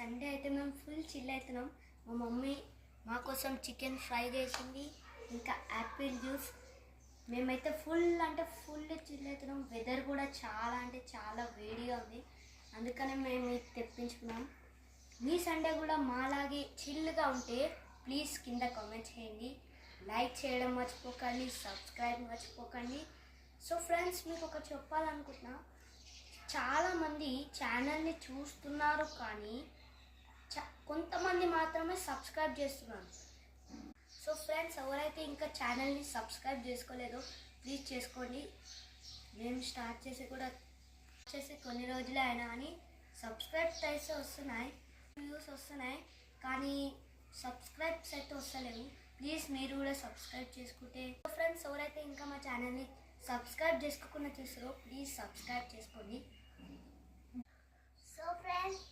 Sunday అయితే మేము full chill అవుతున్నాం. మా మమ్మీ మా కోసం చికెన్ ఫ్రై చేసింది, ఇంకా యాపిల్ జ్యూస్. మేమైతే ఫుల్ అంటే ఫుల్ చిల్ అవుతున్నాం. వెదర్ కూడా చాలా అంటే చాలా వేడిగా ఉంది, అందుకనే మేము ఇది తెప్పించుకున్నాం. మీ సండే కూడా మాలాగే చిల్గా ఉంటే ప్లీజ్ కింద కామెంట్ చేయండి, లైక్ చేయడం మర్చిపోకండి, సబ్స్క్రైబ్ మర్చిపోకండి. సో ఫ్రెండ్స్, మీకు ఒక చెప్పాలనుకుంటున్నా, చాలామంది ఛానల్ని చూస్తున్నారు కానీ కొంతమంది మాత్రమే సబ్స్క్రైబ్ చేస్తున్నారు. సో ఫ్రెండ్స్, ఎవరైతే ఇంకా ఛానల్ని సబ్స్క్రైబ్ చేసుకోలేదో ప్లీజ్ చేసుకోండి. మేము స్టార్ట్ చేసి కొన్ని రోజులే అయినా కానీ సబ్స్క్రైబ్స్ అయితే వస్తున్నాయి, వ్యూస్ వస్తున్నాయి, కానీ సబ్స్క్రైబ్స్ అయితే వస్తలేవు. ప్లీజ్ మీరు కూడా సబ్స్క్రైబ్ చేసుకుంటే. ఫ్రెండ్స్, ఎవరైతే ఇంకా మా ఛానల్ని సబ్స్క్రైబ్ చేసుకోకుండా చూస్తారో ప్లీజ్ సబ్స్క్రైబ్ చేసుకోండి. So friends,